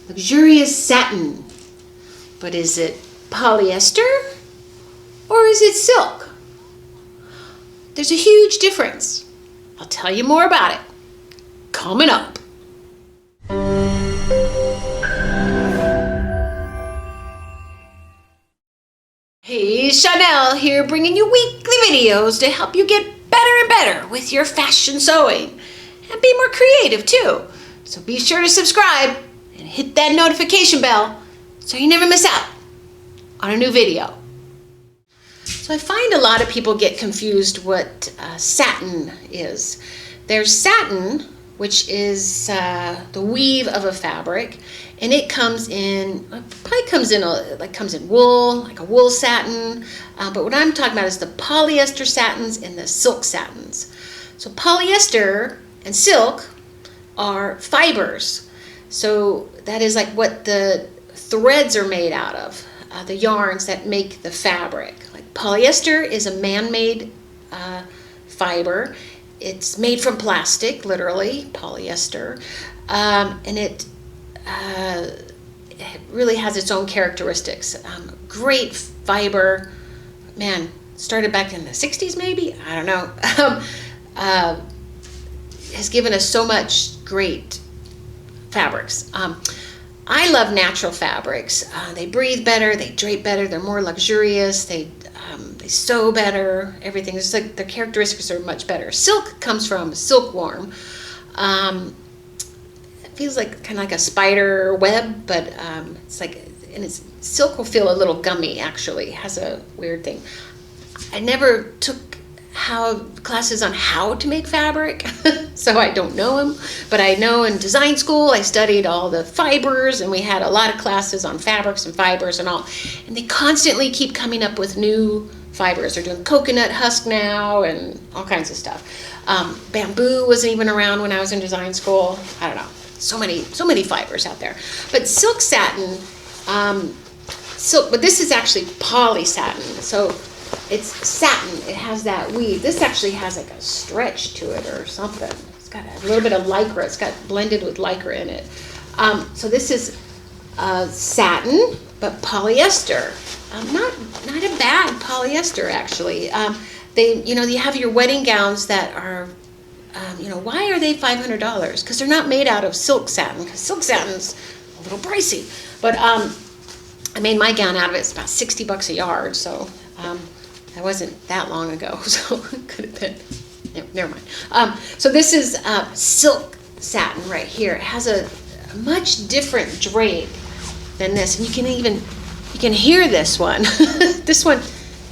luxurious satin. But is it polyester or is it silk? There's a huge difference. I'll tell you more about it coming up. Hey, Chanel here, bringing you weekly videos to help you get better and better with your fashion sewing and be more creative too. So be sure to subscribe and hit that notification bell so you never miss out on a new video. So I find a lot of people get confused what satin is. There's satin, which is the weave of a fabric, and it comes in, comes in wool, like a wool satin. But what I'm talking about is the polyester satins and the silk satins. So polyester and silk are fibers. So that is like what the threads are made out of, the yarns that make the fabric. Like polyester is a man-made fiber. It's made from plastic, literally, polyester, and it really has its own characteristics. Great fiber, man, started back in the 60s maybe, I don't know, has given us so much great fabrics. I love natural fabrics. They breathe better, they drape better, they're more luxurious, they sew better, everything. It's like the characteristics are much better. Silk comes from silkworm. It feels like kind of like a spider web, but it's like, and silk will feel a little gummy actually. It has a weird thing. I never took classes on how to make fabric, so I don't know them, but I know in design school I studied all the fibers, and we had a lot of classes on fabrics and fibers and all, and they constantly keep coming up with new fibers. They're doing coconut husk now and all kinds of stuff. Bamboo wasn't even around when I was in design school. I don't know, so many fibers out there. But silk satin, but this is actually poly satin, so it's satin. It has that weave. This actually has like a stretch to it or something. It's got a little bit of lycra. It's got blended with lycra in it. So this is satin, but polyester. Not a bad polyester actually. You have your wedding gowns that are, why are they $500? Because they're not made out of silk satin. Because silk satin's a little pricey. But I made my gown out of it. It's about $60 a yard. So. That wasn't that long ago, so it could have been. Yeah, never mind. So this is silk satin right here. It has a much different drape than this, and you can hear this one. This one,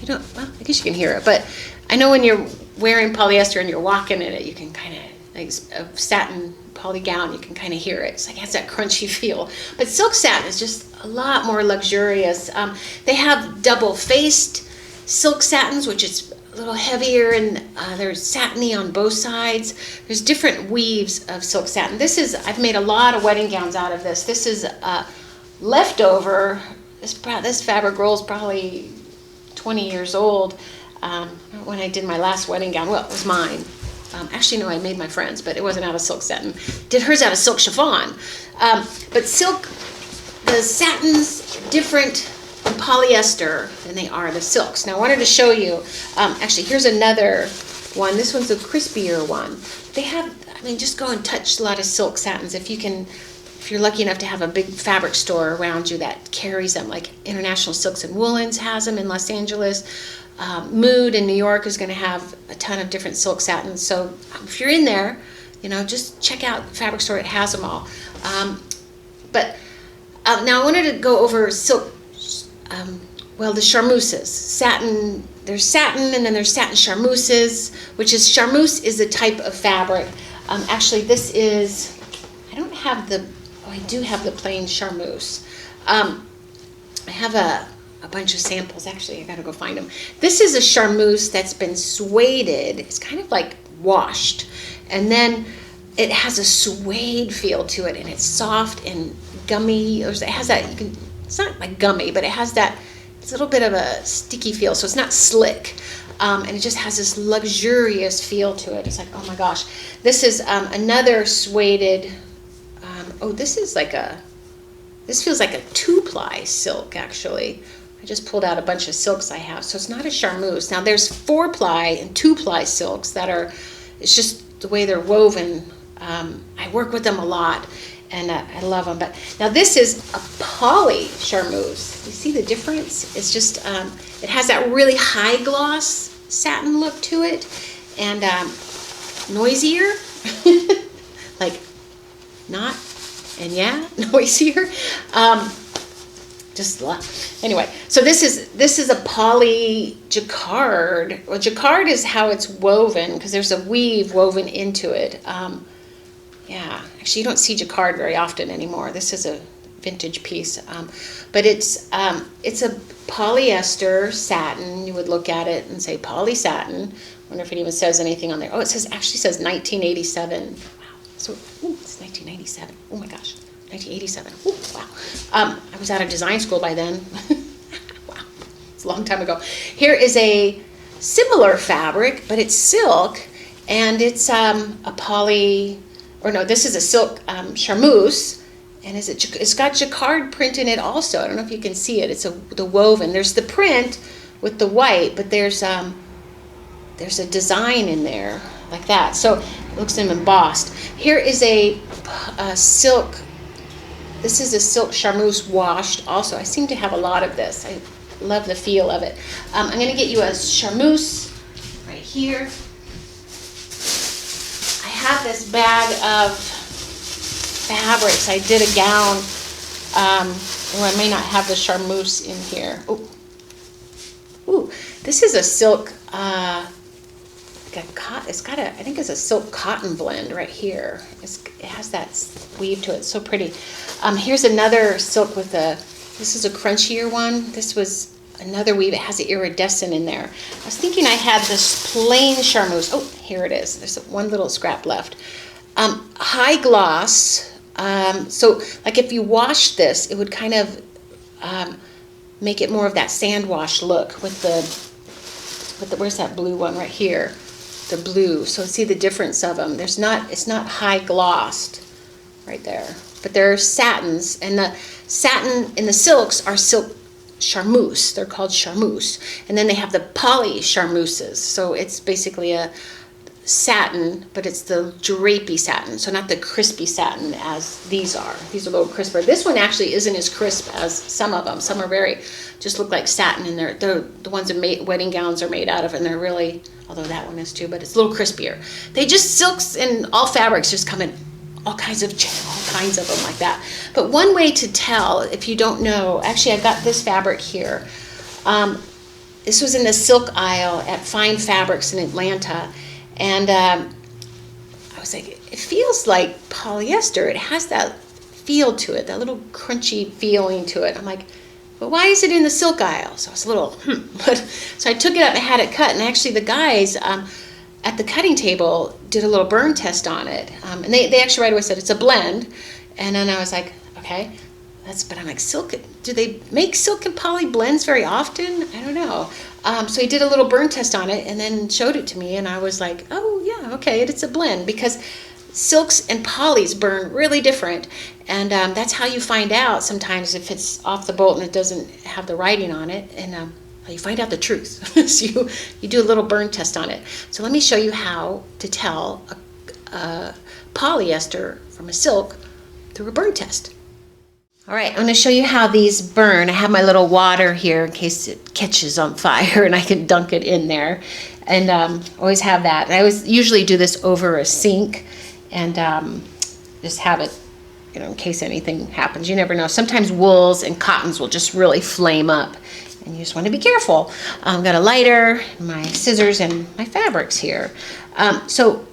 well, I guess you can hear it, but I know when you're wearing polyester and you're walking in it, you can kind of, like a satin poly gown, you can kind of hear it. It's like it has that crunchy feel. But silk satin is just a lot more luxurious. They have double-faced silk satins, which is a little heavier, and there's satiny on both sides. There's different weaves of silk satin. I've made a lot of wedding gowns out of this. This is leftover. This fabric roll is probably 20 years old. When I did my last wedding gown, well, it was mine. Actually, no, I made my friend's, but it wasn't out of silk satin. Did hers out of silk chiffon. But silk, the satin's different polyester than they are the silks. Now I wanted to show you, actually here's another one. This one's a crispier one. They have, just go and touch a lot of silk satins if you're lucky enough to have a big fabric store around you that carries them, like International Silks and Woolens has them in Los Angeles. Mood in New York is going to have a ton of different silk satins. So if you're in there, just check out the fabric store. It has them all. But now I wanted to go over silk. The charmeuses. Satin, there's satin, and then there's satin charmeuses, charmeuse is a type of fabric. Actually, this is, I do have the plain charmeuse. I have a bunch of samples, actually, I gotta go find them. This is a charmeuse that's been sueded. It's kind of like washed, and then it has a suede feel to it, and it's soft and gummy. It has that, it's not like gummy, but it has that, it's a little bit of a sticky feel, so it's not slick. And it just has this luxurious feel to it. It's like, oh my gosh. This is another sueded, this is like a This feels like a 2-ply silk, actually. I just pulled out a bunch of silks I have, so it's not a charmeuse. Now there's 4-ply and 2-ply silks that are, it's just the way they're woven. I work with them a lot, and I love them. But now this is a poly charmeuse. You see the difference? It's just, it has that really high gloss satin look to it, and noisier, like not, and yeah, noisier. Just anyway, so this is a poly jacquard. Well, jacquard is how it's woven, because there's a weave woven into it. Yeah, actually you don't see jacquard very often anymore. This is a vintage piece, but it's a polyester satin. You would look at it and say poly satin. I wonder if it even says anything on there. Oh, it actually says 1987. Wow, so it's 1997. Oh my gosh. 1987. Ooh, wow. I was out of design school by then. Wow, it's a long time ago. Here is a similar fabric, but it's silk, and it's a poly, or no, this is a silk charmeuse, and it's got jacquard print in it also. I don't know if you can see it. It's the woven. There's the print with the white, but there's a design in there like that. So it looks embossed. Here is a silk. This is a silk charmeuse washed also. I seem to have a lot of this. I love the feel of it. I'm going to get you a charmeuse right here. I have this bag of fabrics. I did a gown. Well, I may not have the charmeuse in here. Ooh, this is a silk, I think it's a silk cotton blend right here. It has that weave to it. It's so pretty. Here's another silk with this is a crunchier one. This was another weave. It has the iridescent in there. I was thinking I had this plain charmeuse. Oh, here it is. There's one little scrap left. High gloss. So like if you wash this, it would kind of make it more of that sand wash look with the where's that blue one right here? The blue. So see the difference of them. It's not high glossed right there, but there are satins, and the satin in the silks are silk charmeuse. They're called charmeuse, and then they have the poly charmeuses. So it's basically a satin, but it's the drapey satin, so not the crispy satin as these are. These are a little crisper. This one actually isn't as crisp as some of them. Some are just look like satin, and they're the ones that wedding gowns are made out of, and they're really, although that one is too, but it's a little crispier. Silks and all fabrics just come in all kinds of them like that. But one way to tell, if you don't know, actually I got this fabric here. This was in the silk aisle at Fine Fabrics in Atlanta. And I was like, it feels like polyester. It has that feel to it, that little crunchy feeling to it. I'm like, but why is it in the silk aisle? So I was a little, But so I took it up and had it cut. And actually the guys at the cutting table did a little burn test on it. And they actually right away said it's a blend. And then I was like, okay, but I'm like, silk, do they make silk and poly blends very often? I don't know. So he did a little burn test on it and then showed it to me, and I was like, oh yeah, okay, it's a blend, because silks and polys burn really different, and that's how you find out sometimes if it's off the bolt and it doesn't have the writing on it, and you find out the truth. So you do a little burn test on it. So let me show you how to tell a polyester from a silk through a burn test. All right, I'm going to show you how these burn. I have my little water here in case it catches on fire and I can dunk it in there. And always have that. And I always usually do this over a sink and just have it, in case anything happens. You never know. Sometimes wools and cottons will just really flame up, and you just want to be careful. I've got a lighter, my scissors, and my fabrics here. So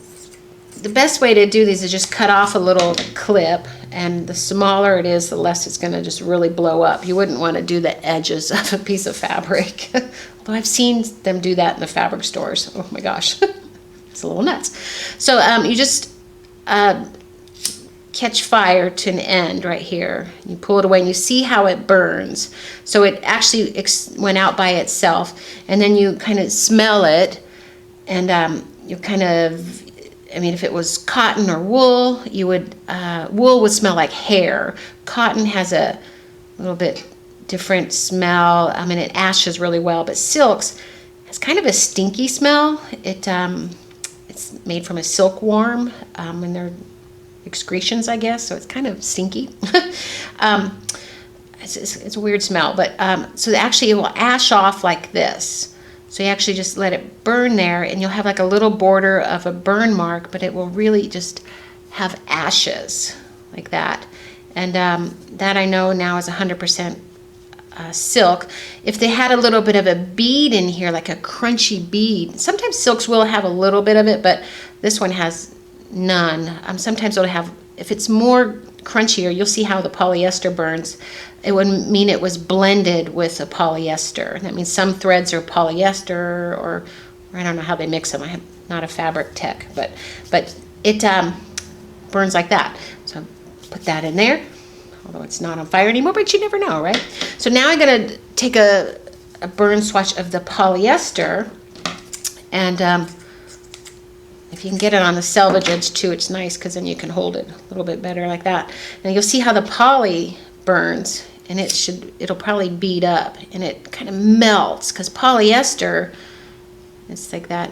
the best way to do these is just cut off a little clip, and the smaller it is, the less it's going to just really blow up. You wouldn't want to do the edges of a piece of fabric. Although I've seen them do that in the fabric stores. Oh my gosh, it's a little nuts. So you just catch fire to an end right here. You pull it away and you see how it burns. So it actually went out by itself, and then you kind of smell it, and you kind of I mean, if it was cotton or wool, you would, wool would smell like hair. Cotton has a little bit different smell. I mean, it ashes really well, but silks has kind of a stinky smell. It's made from a silkworm, and they're excretions, I guess, so it's kind of stinky. It's a weird smell, but so actually it will ash off like this. So you actually just let it burn there, and you'll have like a little border of a burn mark, but it will really just have ashes like that. And that I know now is 100% silk. If they had a little bit of a bead in here, like a crunchy bead, sometimes silks will have a little bit of it, but this one has none. Sometimes it'll have, if it's more crunchier, you'll see how the polyester burns. It would mean it was blended with a polyester. That means some threads are polyester, or I don't know how they mix them. I'm not a fabric tech, but it burns like that. So put that in there, although it's not on fire anymore, but you never know, right? So now I'm gonna take a burn swatch of the polyester, and if you can get it on the selvage edge too, it's nice, because then you can hold it a little bit better like that. Now you'll see how the poly burns, and it'll probably bead up, and it kind of melts, because polyester, it's like that.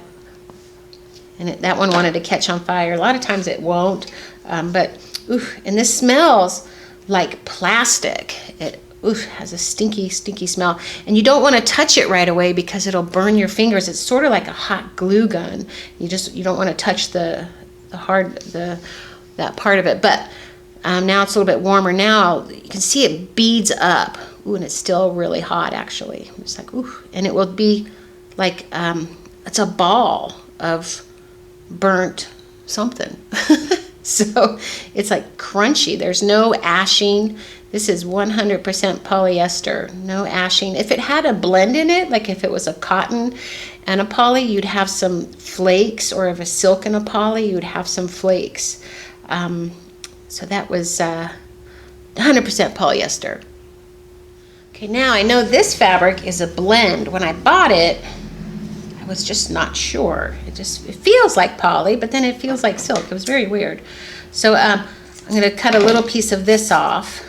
And that one wanted to catch on fire. A lot of times it won't, but oof, and this smells like plastic. It has a stinky, stinky smell. And you don't want to touch it right away, because it'll burn your fingers. It's sort of like a hot glue gun. You don't want to touch that part of it. But now it's a little bit warmer now. You can see it beads up. Ooh, and it's still really hot, actually. It's like, ooh, and it will be like, it's a ball of burnt something. So it's like crunchy. There's no ashing. This is 100% polyester, no ashing. If it had a blend in it, like if it was a cotton and a poly, you'd have some flakes, or if a silk and a poly, you'd have some flakes. So that was 100% polyester. Okay, now I know this fabric is a blend. When I bought it, I was just not sure. It feels like poly, but then it feels like silk. It was very weird. So I'm gonna cut a little piece of this off.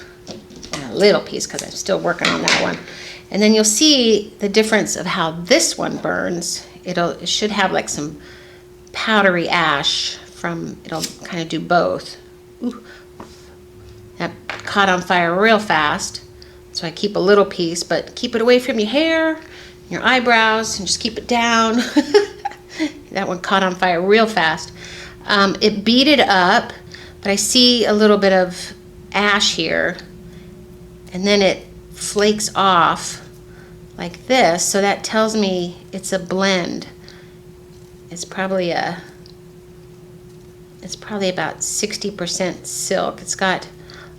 A little piece, because I'm still working on that one. And then you'll see the difference of how this one burns. It should have like some powdery ash it'll kind of do both. Ooh. That caught on fire real fast. So I keep a little piece, but keep it away from your hair, your eyebrows, and just keep it down. That one caught on fire real fast. It beaded up, but I see a little bit of ash here. And then it flakes off like this, so that tells me it's a blend. It's probably about 60% silk. It's got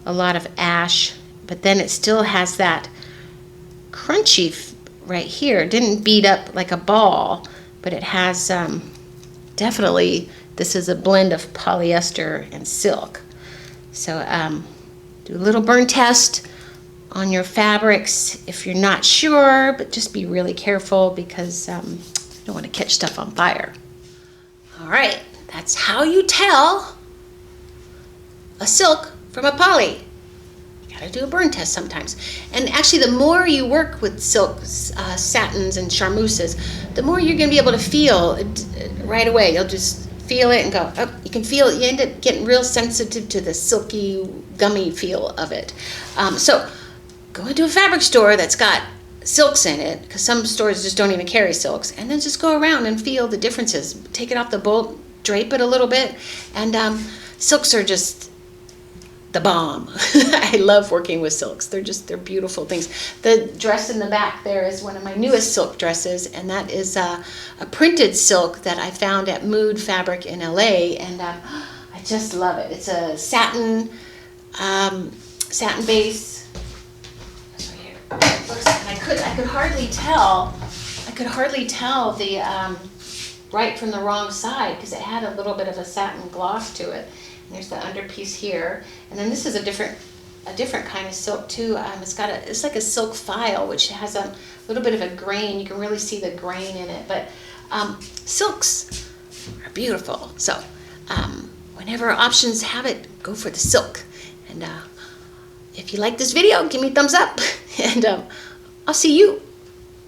a lot of ash, but then it still has that crunchy right here. It didn't bead up like a ball, but it has definitely, this is a blend of polyester and silk. So do a little burn test on your fabrics if you're not sure, but just be really careful, because you don't want to catch stuff on fire. All right, that's how you tell a silk from a poly. You gotta do a burn test sometimes. And actually, the more you work with silks, satins, and charmeuses, the more you're gonna be able to feel it right away. You'll just feel it and go, oh, you can feel it. You end up getting real sensitive to the silky, gummy feel of it. So go into a fabric store that's got silks in it, because some stores just don't even carry silks, and then just go around and feel the differences. Take it off the bolt, drape it a little bit, and silks are just the bomb. I love working with silks. They're beautiful things. The dress in the back there is one of my newest silk dresses, and that is a printed silk that I found at Mood Fabric in LA, and I just love it. It's a satin base. I could hardly tell the right from the wrong side, because it had a little bit of a satin gloss to it. And there's the underpiece here, and then this is a different kind of silk too. It's like a silk file, which has a little bit of a grain. You can really see the grain in it, but silks are beautiful. So whenever options have it, go for the silk. And if you like this video, give me a thumbs up, and I'll see you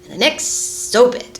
in the next sew bit.